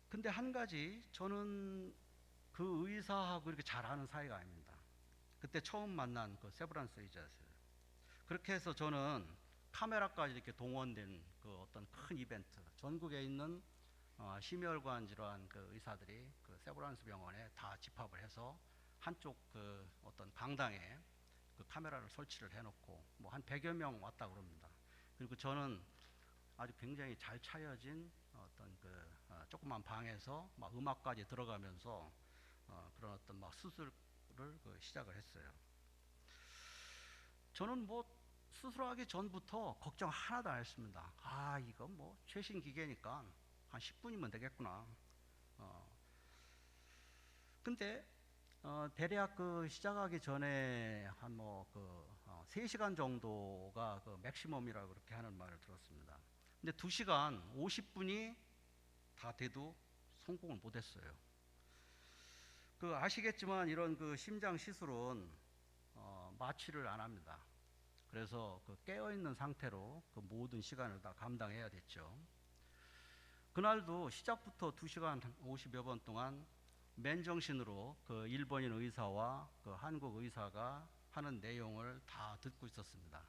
B: 근데 한 가지 저는 그 의사하고 이렇게 잘 아는 사이가 아닙니다. 그때 처음 만난 그 세브란스 의자였어요. 그렇게 해서 저는 카메라까지 이렇게 동원된 그 어떤 큰 이벤트, 전국에 있는 심혈관 질환 그 의사들이 그 세브란스 병원에 다 집합을 해서 한쪽 그 어떤 강당에 그 카메라를 설치를 해놓고 뭐 한 100여 명 왔다 그럽니다. 그리고 저는 아주 굉장히 잘 차려진 어떤 그 조그만 방에서 막 음악까지 들어가면서 그런 어떤 막 수술을 시작을 했어요. 저는 뭐 수술하기 전부터 걱정 하나도 안 했습니다. 이거 뭐 최신 기계니까 한 10분이면 되겠구나. 근데 대략 그 시작하기 전에 한 3시간 정도가 그 맥시멈이라고 그렇게 하는 말을 들었습니다. 근데 2시간 50분이 다 돼도 성공을 못 했어요. 그 아시겠지만 이런 그 심장 시술은 마취를 안 합니다. 그래서 그 깨어있는 상태로 그 모든 시간을 다 감당해야 됐죠. 그날도 시작부터 2시간 50여 번 동안 맨정신으로 그 일본인 의사와 그 한국 의사가 하는 내용을 다 듣고 있었습니다.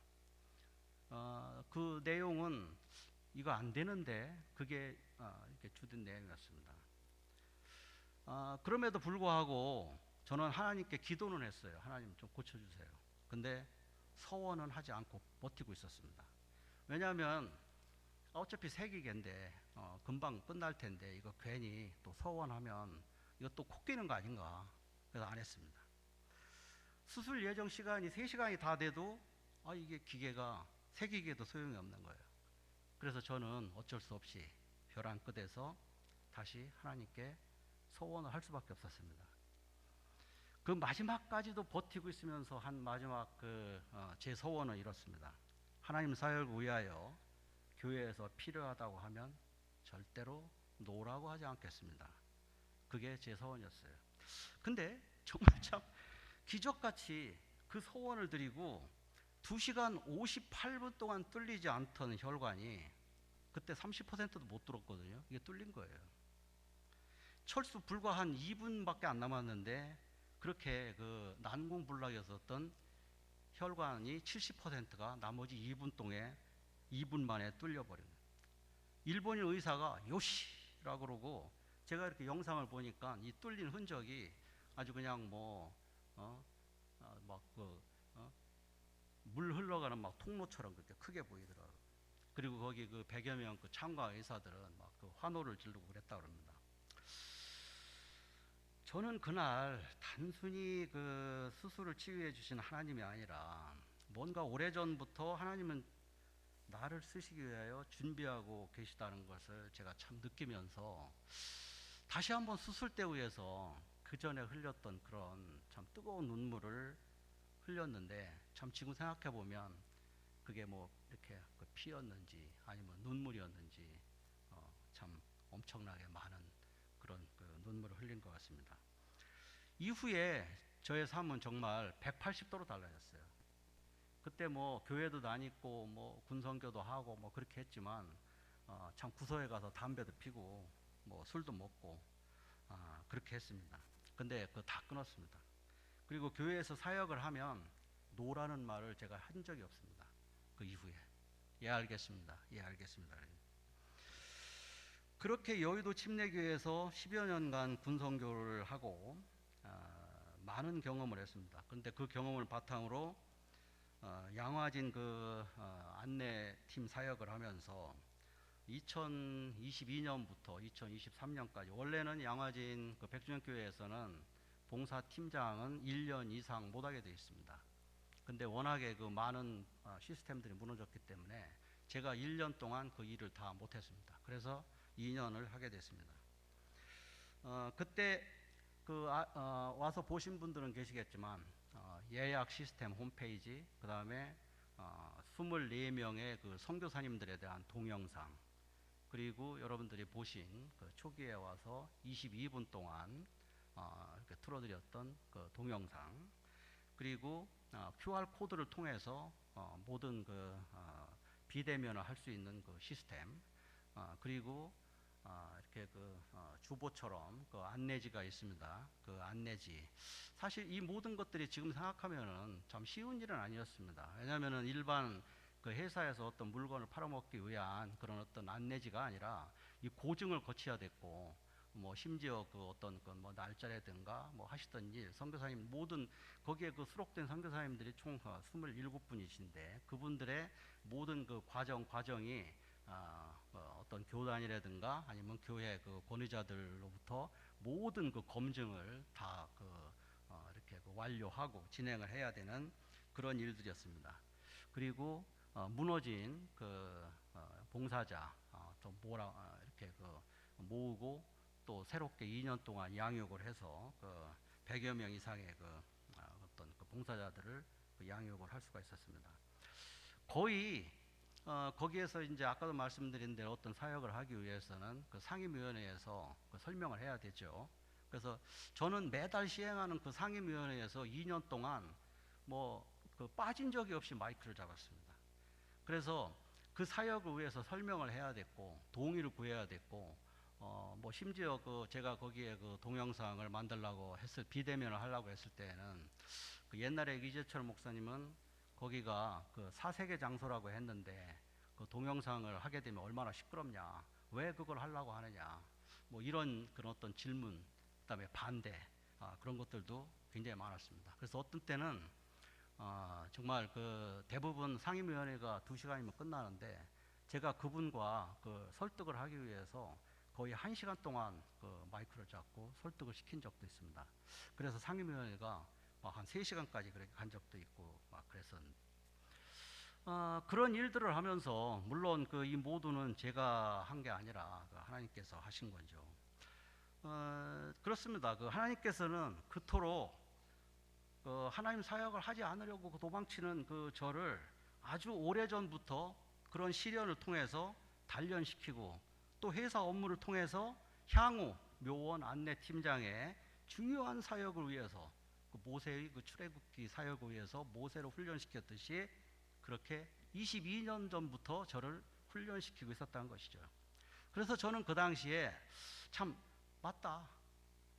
B: 그 내용은 이거 안 되는데 그게 이렇게 주된 내용이었습니다. 그럼에도 불구하고 저는 하나님께 기도는 했어요. 하나님 좀 고쳐주세요. 근데 서원은 하지 않고 버티고 있었습니다. 왜냐하면 어차피 세기계인데 금방 끝날 텐데 이거 괜히 또 서원하면 이거 또 코 끼는 거 아닌가. 그래서 안 했습니다. 수술 예정 시간이 3시간이 다 돼도 이게 기계가 세기계도 소용이 없는 거예요. 그래서 저는 어쩔 수 없이 벼랑 끝에서 다시 하나님께 소원을 할 수밖에 없었습니다. 그 마지막까지도 버티고 있으면서 한 마지막 제 소원은 이렇습니다. 하나님 사역을 위하여 교회에서 필요하다고 하면 절대로 노라고 하지 않겠습니다. 그게 제 소원이었어요. 근데 정말 참 기적같이 그 소원을 드리고 2시간 58분 동안 뚫리지 않던 혈관이 그때 30%도 못 뚫었거든요. 이게 뚫린 거예요. 철수 불과 한 2분밖에 안 남았는데 그렇게 그 난공불락이었었던 혈관이 70%가 나머지 2분 만에 뚫려버린 거예요. 일본인 의사가 요시라고 그러고 제가 이렇게 영상을 보니까 이 뚫린 흔적이 아주 그냥 물 흘러가는 막 통로처럼 그렇게 크게 보이더라고요. 그리고 거기 그 100여 명 그 참가 의사들은 막 그 환호를 지르고 그랬다 그럽니다. 저는 그날 단순히 그 수술을 치유해 주신 하나님이 아니라 뭔가 오래전부터 하나님은 나를 쓰시기 위하여 준비하고 계시다는 것을 제가 참 느끼면서 다시 한번 수술대 위에서 그 전에 흘렸던 그런 참 뜨거운 눈물을 흘렸는데 참 지금 생각해 보면 그게 뭐 이렇게 그 피였는지 아니면 눈물이었는지 참 엄청나게 많은 그런 그 눈물을 흘린 것 같습니다. 이후에 저의 삶은 정말 180도로 달라졌어요. 그때 뭐 교회도 다니고 뭐 군성교도 하고 뭐 그렇게 했지만 참 구서에 가서 담배도 피고 뭐 술도 먹고 그렇게 했습니다. 근데 그거 다 끊었습니다. 그리고 교회에서 사역을 하면 노라는 말을 제가 한 적이 없습니다. 그 이후에 예 알겠습니다. 예 알겠습니다. 그렇게 여의도 침례교회에서 10여 년간 군성교를 하고 많은 경험을 했습니다. 그런데 그 경험을 바탕으로 양화진 안내팀 사역을 하면서 2022년부터 2023년까지 원래는 양화진 백주년교회에서는 봉사팀장은 1년 이상 못하게 되어 있습니다. 근데 워낙에 많은 시스템들이 무너졌기 때문에 제가 1년 동안 그 일을 다 못했습니다. 그래서 2년을 하게 됐습니다. 그때 와서 보신 분들은 계시겠지만 예약 시스템 홈페이지, 그 다음에 24명의 선교사님들에 대한 동영상, 그리고 여러분들이 보신 초기에 와서 22분 동안 이렇게 틀어드렸던 동영상, 그리고 QR 코드를 통해서 모든 비대면을 할 수 있는 시스템, 그리고 이렇게 주보처럼 안내지가 있습니다. 그 안내지. 사실 이 모든 것들이 지금 생각하면은 참 쉬운 일은 아니었습니다. 왜냐하면은 일반 회사에서 어떤 물건을 팔아먹기 위한 그런 어떤 안내지가 아니라 이 고증을 거쳐야 됐고, 뭐 심지어 어떤 뭐 날짜라든가 뭐 하시던 일, 선교사님 모든 거기에 수록된 선교사님들이 총 27분이신데 그분들의 모든 과정이 어떤 교단이라든가 아니면 교회 권위자들로부터 모든 검증을 다 이렇게 완료하고 진행을 해야 되는 그런 일들이었습니다. 그리고 무너진 봉사자 좀 이렇게 모으고 또 새롭게 2년 동안 양육을 해서 100여 명 이상의 어떤 봉사자들을 양육을 할 수가 있었습니다. 거의 거기에서 이제 아까도 말씀드린 대로 어떤 사역을 하기 위해서는 상임위원회에서 설명을 해야 되죠. 그래서 저는 매달 시행하는 상임위원회에서 2년 동안 뭐 빠진 적이 없이 마이크를 잡았습니다. 그래서 그 사역을 위해서 설명을 해야 됐고 동의를 구해야 됐고 뭐 심지어 제가 거기에 동영상을 만들려고 비대면을 하려고 했을 때에는 옛날에 이재철 목사님은 거기가 사색의 장소라고 했는데 동영상을 하게 되면 얼마나 시끄럽냐, 왜 그걸 하려고 하느냐, 뭐 이런 그런 어떤 질문, 그다음에 반대, 그런 것들도 굉장히 많았습니다. 그래서 어떤 때는 정말 대부분 상임위원회가 2시간이면 끝나는데 제가 그분과 설득을 하기 위해서 거의 1시간 동안 마이크를 잡고 설득을 시킨 적도 있습니다. 그래서 상임위원회가 한 3시간까지 그렇게 간 적도 있고 막 그랬었는데 그런 일들을 하면서 물론 이 모두는 제가 한 게 아니라 하나님께서 하신 거죠. 그렇습니다. 하나님께서는 그토록 하나님 사역을 하지 않으려고 도망치는 저를 아주 오래전부터 그런 시련을 통해서 단련시키고 또 회사 업무를 통해서 향후 묘원 안내팀장의 중요한 사역을 위해서 모세의 출애굽기 사역을 위해서 모세를 훈련시켰듯이 그렇게 22년 전부터 저를 훈련시키고 있었다는 것이죠. 그래서 저는 그 당시에 참 맞다.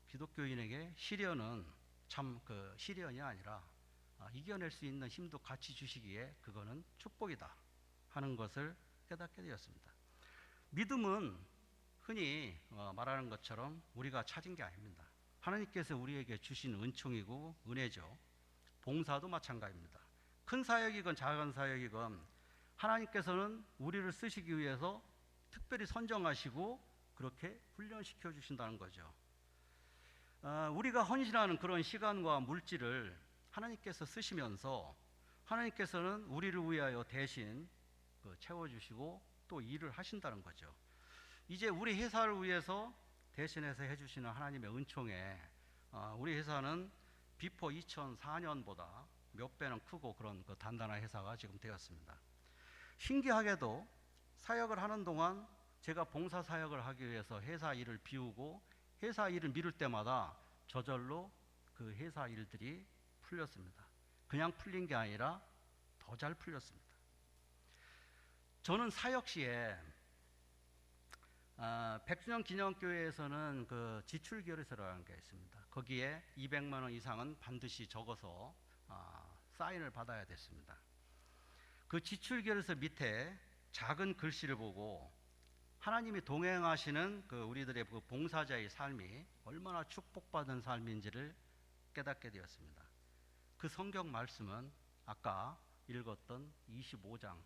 B: 기독교인에게 시련은 참 시련이 아니라 이겨낼 수 있는 힘도 같이 주시기에 그거는 축복이다 하는 것을 깨닫게 되었습니다. 믿음은 흔히 말하는 것처럼 우리가 찾은 게 아닙니다. 하나님께서 우리에게 주신 은총이고 은혜죠. 봉사도 마찬가지입니다. 큰 사역이건 작은 사역이건 하나님께서는 우리를 쓰시기 위해서 특별히 선정하시고 그렇게 훈련시켜 주신다는 거죠. 우리가 헌신하는 그런 시간과 물질을 하나님께서 쓰시면서 하나님께서는 우리를 위하여 대신 채워주시고 또 일을 하신다는 거죠. 이제 우리 회사를 위해서 대신해서 해주시는 하나님의 은총에 우리 회사는 비포 2004년보다 몇 배는 크고 그런 단단한 회사가 지금 되었습니다. 신기하게도 사역을 하는 동안 제가 봉사 사역을 하기 위해서 회사 일을 비우고 회사 일을 미룰 때마다 저절로 그 회사 일들이 풀렸습니다. 그냥 풀린 게 아니라 더 잘 풀렸습니다. 저는 사역 시에 백주년 기념교회에서는 지출결의서라는 게 있습니다. 거기에 200만 원 이상은 반드시 적어서 사인을 받아야 됐습니다. 그 지출결의서 밑에 작은 글씨를 보고 하나님이 동행하시는 우리들의 봉사자의 삶이 얼마나 축복받은 삶인지를 깨닫게 되었습니다. 그 성경 말씀은 아까 읽었던 25장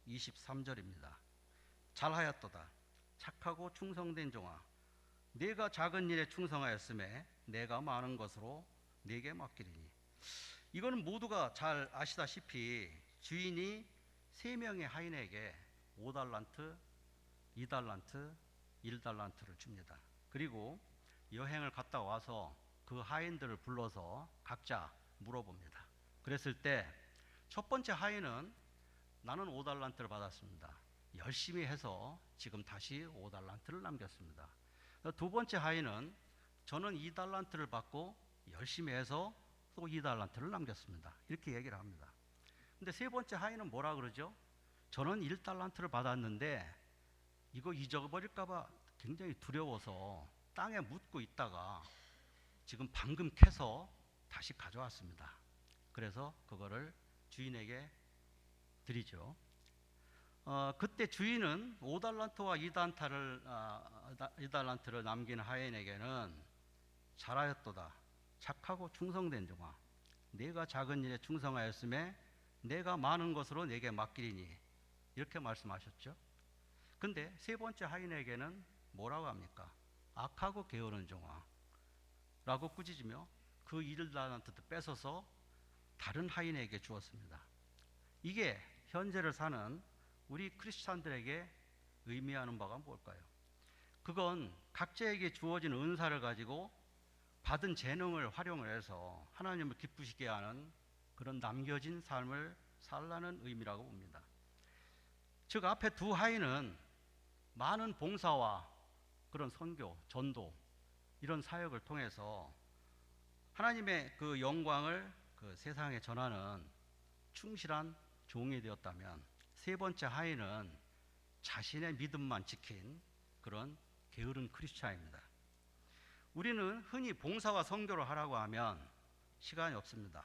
B: 23절입니다. 잘하였도다 착하고 충성된 종아, 내가 작은 일에 충성하였음에 내가 많은 것으로 네게 맡기리니. 이거는 모두가 잘 아시다시피 주인이 3명의 하인에게 5달란트, 2달란트, 1달란트를 줍니다. 그리고 여행을 갔다 와서 그 하인들을 불러서 각자 물어봅니다. 그랬을 때 첫 번째 하인은 나는 5달란트를 받았습니다. 열심히 해서 지금 다시 5달란트를 남겼습니다. 두 번째 하인은 저는 2달란트를 받고 열심히 해서 또 2달란트를 남겼습니다. 이렇게 얘기를 합니다. 근데 세 번째 하인은 뭐라 그러죠? 저는 1달란트를 받았는데 이거 잊어버릴까봐 굉장히 두려워서 땅에 묻고 있다가 지금 방금 캐서 다시 가져왔습니다. 그래서 그거를 주인에게 드리죠. 그때 주인은 5달란트와 2달란트를 남긴 하인에게는 잘하였도다 착하고 충성된 종아, 내가 작은 일에 충성하였음에 내가 많은 것으로 내게 맡기리니, 이렇게 말씀하셨죠. 근데 세 번째 하인에게는 뭐라고 합니까? 악하고 게으른 종아 라고 꾸짖으며 그 1달란트도 뺏어서 다른 하인에게 주었습니다. 이게 현재를 사는 우리 크리스찬들에게 의미하는 바가 뭘까요? 그건 각자에게 주어진 은사를 가지고 받은 재능을 활용을 해서 하나님을 기쁘시게 하는 그런 남겨진 삶을 살라는 의미라고 봅니다. 즉 앞에 두 하인은 많은 봉사와 그런 선교, 전도 이런 사역을 통해서 하나님의 그 영광을 그 세상에 전하는 충실한 종이 되었다면, 세 번째 하인은 자신의 믿음만 지킨 그런 게으른 크리스찬입니다. 우리는 흔히 봉사와 선교를 하라고 하면 시간이 없습니다.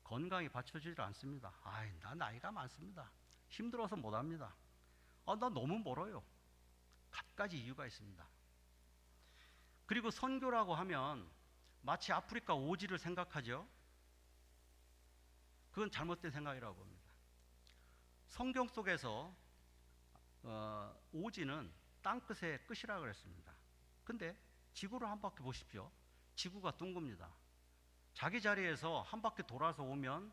B: 건강이 받쳐주질 않습니다. 나 나이가 많습니다. 힘들어서 못합니다. 나 너무 멀어요. 갖가지 이유가 있습니다. 그리고 선교라고 하면 마치 아프리카 오지를 생각하죠. 그건 잘못된 생각이라고 봅니다. 성경 속에서 오지는 땅끝의 끝이라고 그랬습니다. 근데 지구를 한 바퀴 보십시오. 지구가 둥급니다. 자기 자리에서 한 바퀴 돌아서 오면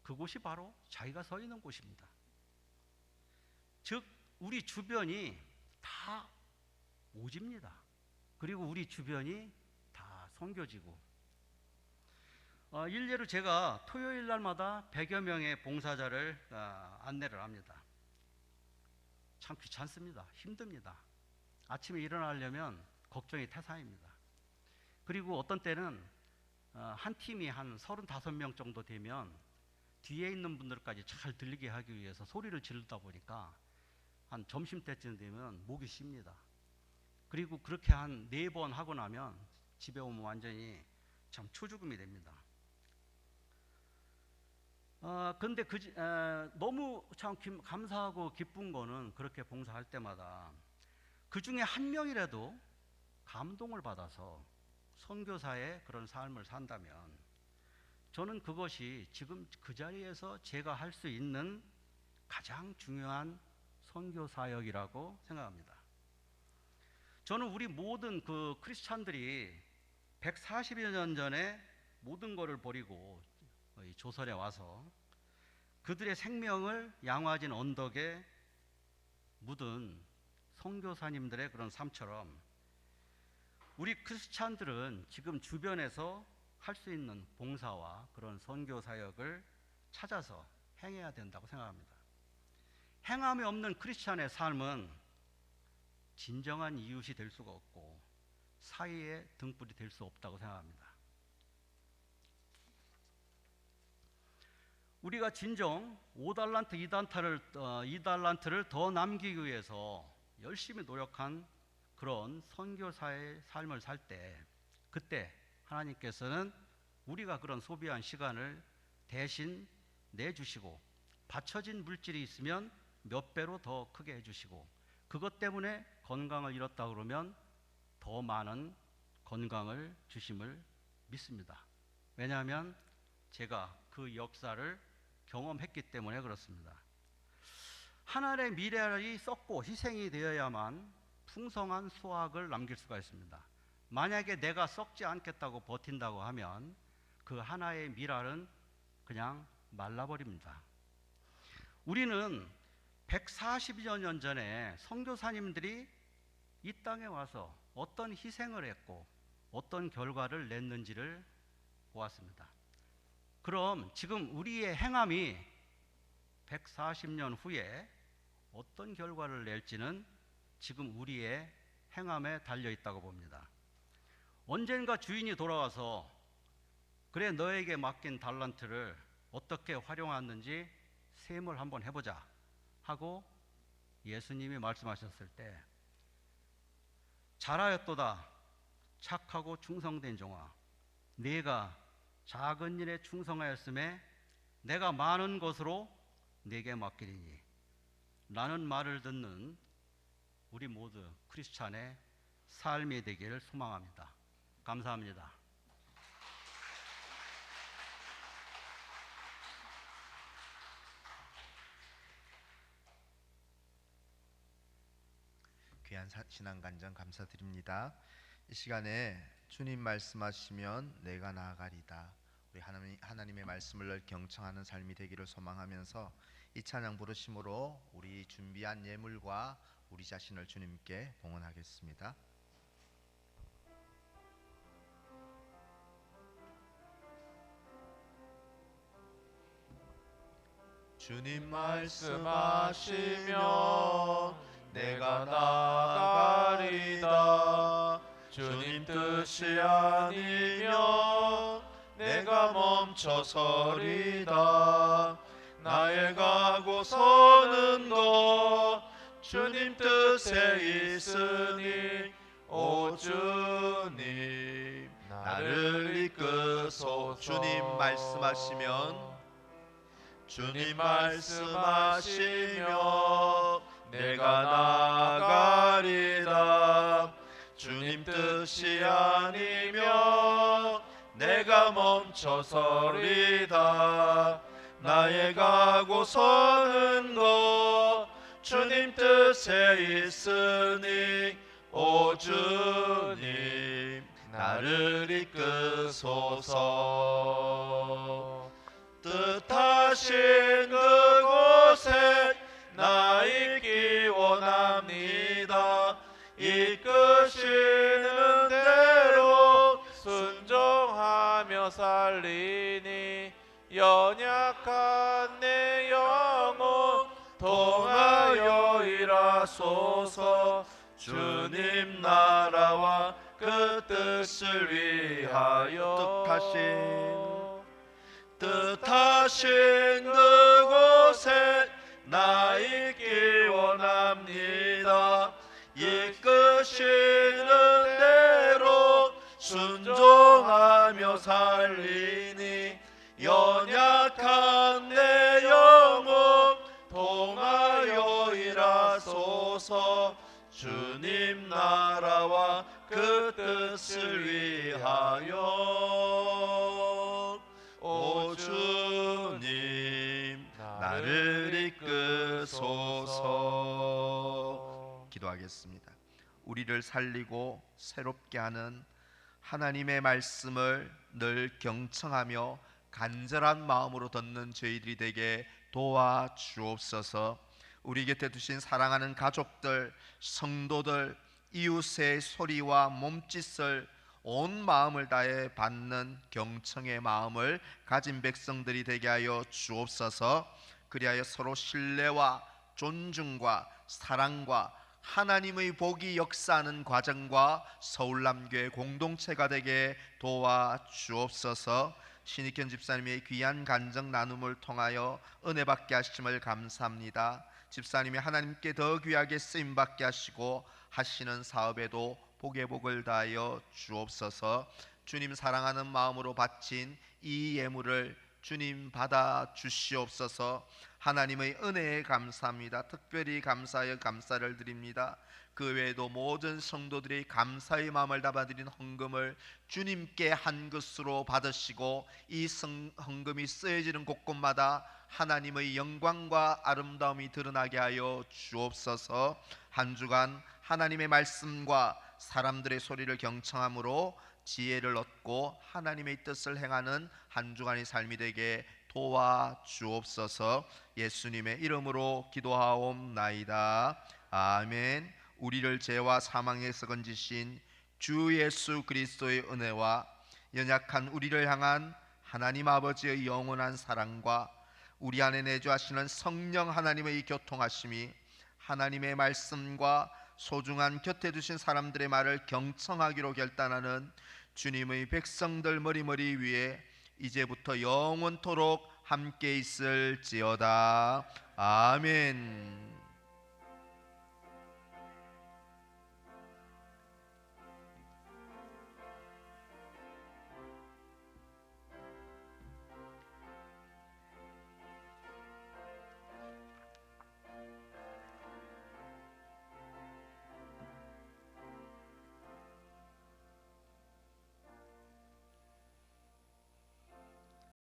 B: 그곳이 바로 자기가 서 있는 곳입니다. 즉 우리 주변이 다 오지입니다. 그리고 우리 주변이 다 선교지고, 일례로 제가 토요일 날마다 100여 명의 봉사자를 안내를 합니다. 참 귀찮습니다. 힘듭니다. 아침에 일어나려면 걱정이 태산입니다. 그리고 어떤 때는 한 팀이 한 35명 정도 되면 뒤에 있는 분들까지 잘 들리게 하기 위해서 소리를 지르다 보니까 한 점심때쯤 되면 목이 쉽니다. 그리고 그렇게 한 4번 하고 나면 집에 오면 완전히 참 초죽음이 됩니다. 근데 너무 참 감사하고 기쁜 거는 그렇게 봉사할 때마다 그 중에 한 명이라도 감동을 받아서 선교사의 그런 삶을 산다면 저는 그것이 지금 그 자리에서 제가 할 수 있는 가장 중요한 선교 사역이라고 생각합니다. 저는 우리 모든 그 크리스찬들이 140여 년 전에 모든 것을 버리고 이 조선에 와서 그들의 생명을 양화진 언덕에 묻은 선교사님들의 그런 삶처럼 우리 크리스찬들은 지금 주변에서 할 수 있는 봉사와 그런 선교 사역을 찾아서 행해야 된다고 생각합니다. 행함이 없는 크리스찬의 삶은 진정한 이웃이 될 수가 없고 사이의 등불이 될 수 없다고 생각합니다. 우리가 진정 5달란트, 2달란트를 더 남기기 위해서 열심히 노력한 그런 선교사의 삶을 살 때, 그때 하나님께서는 우리가 그런 소비한 시간을 대신 내주시고, 받쳐진 물질이 있으면 몇 배로 더 크게 해주시고, 그것 때문에 건강을 잃었다 그러면 더 많은 건강을 주심을 믿습니다. 왜냐하면 제가 그 역사를 경험했기 때문에 그렇습니다. 하나의 미래를 썩고 희생이 되어야만 풍성한 수확을 남길 수가 있습니다. 만약에 내가 썩지 않겠다고 버틴다고 하면 그 하나의 미랄은 그냥 말라버립니다. 우리는 140여 년 전에 선교사님들이 이 땅에 와서 어떤 희생을 했고 어떤 결과를 냈는지를 보았습니다. 그럼 지금 우리의 행함이 140년 후에 어떤 결과를 낼지는 지금 우리의 행함에 달려 있다고 봅니다. 언젠가 주인이 돌아와서 그래 너에게 맡긴 달란트를 어떻게 활용했는지 셈을 한번 해보자 하고 예수님이 말씀하셨을 때 잘하였도다 착하고 충성된 종아 네가 작은 일에 충성하였음에 내가 많은 것으로 네게 맡기리니 라는 말을 듣는 우리 모두 크리스찬의 삶이 되기를 소망합니다. 감사합니다.
A: 귀한 신앙간증 감사드립니다. 이 시간에 주님 말씀하시면 내가 나아가리다. 우리 하나님의 말씀을 늘 경청하는 삶이 되기를 소망하면서 이 찬양 부르심으로 우리 준비한 예물과 우리 자신을 주님께 봉헌하겠습니다. 주님 말씀하시면 내가 나아가리다. 주님 뜻이 아니면 내가 멈춰서리다. 나의 가고 서는 것 주님 뜻에 있으니 오 주님 나를 이끄소서. 주님 말씀하시면 내가 나아가리다. 주님 뜻이 아니면 내가 멈춰서리다. 나의 가고 서는 것 주님 뜻에 있으니 오 주님 나를 이끄소서. 뜻하신 그곳에 나 있기 원합니다. 이끄시는 대로
C: 순종하며 살리니 연약한 내 영혼 통하여 일하소서.
A: 주님 나라와 그 뜻을 위하여 뜻하신 그곳에 나 있기 원합니다. 이끄시는 대로 순종하며 살리니 연약한 내 영혼 통하여 일하소서. 주님 나라와 그 뜻을 위하여 오 주님 나를 이끄소서. 기도하겠습니다. 우리를 살리고 새롭게 하는 하나님의 말씀을 늘 경청하며 간절한 마음으로 듣는 저희들이 되게 도와주옵소서. 우리 곁에 두신 사랑하는 가족들, 성도들, 이웃의 소리와 몸짓을 온 마음을 다해 받는 경청의 마음을 가진 백성들이 되게 하여 주옵소서. 그리하여 서로 신뢰와 존중과 사랑과 하나님의 복이 역사하는 과정과 서울남교회 공동체가 되게 도와주옵소서. 신익현 집사님의 귀한 간증 나눔을 통하여 은혜 받게 하심을 감사합니다. 집사님이 하나님께 더 귀하게 쓰임 받게 하시고 하시는 사업에도 복의 복을 다하여 주옵소서. 주님 사랑하는 마음으로 바친 이 예물을 주님 받아 주시옵소서. 하나님의 은혜에 감사합니다. 특별히 감사하여 감사를 드립니다. 그 외에도 모든 성도들이 감사의 마음을 담아드린 헌금을 주님께 한 것으로 받으시고 이 헌금이 쓰여지는 곳곳마다 하나님의 영광과 아름다움이 드러나게 하여 주옵소서. 한 주간 하나님의 말씀과 사람들의 소리를 경청함으로 지혜를 얻고 하나님의 뜻을 행하는 한 주간의 삶이 되게 도와주옵소서. 예수님의 이름으로 기도하옵나이다. 아멘. 우리를 죄와 사망에서 건지신 주 예수 그리스도의 은혜와 연약한 우리를 향한 하나님 아버지의 영원한 사랑과 우리 안에 내주하시는 성령 하나님의 교통하심이 하나님의 말씀과 소중한 곁에 두신 사람들의 말을 경청하기로 결단하는 주님의 백성들 머리머리 위에 이제부터 영원토록 함께 있을지어다. 아멘.